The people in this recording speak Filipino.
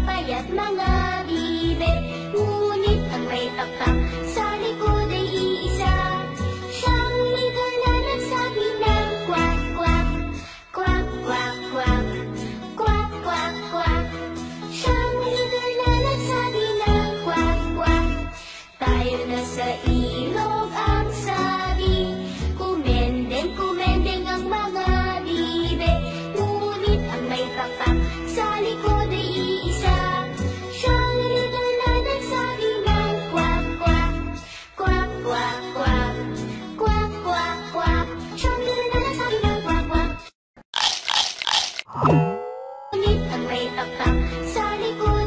payat mga bibe. Ngunit ang may taktak sa likod ay iisa. Siyang leader na nagsabi ng kwak kwak, kwak kwak kwak, kwak kwak kwak. Siyang leader na nagsabi ng kwak kwak. Tayo na sa ilog ang sabi, kumendeng kumendeng ang mga bibe. Ngunit ang may taktak sa likod ay iisa. Siyang leader na nagsabi ng kwak kwak, kwak kwak kwak, kwak kwak kwak. Siyang leader na nagsabi ng kwak kwak. Ngunit ang may taktak sa likod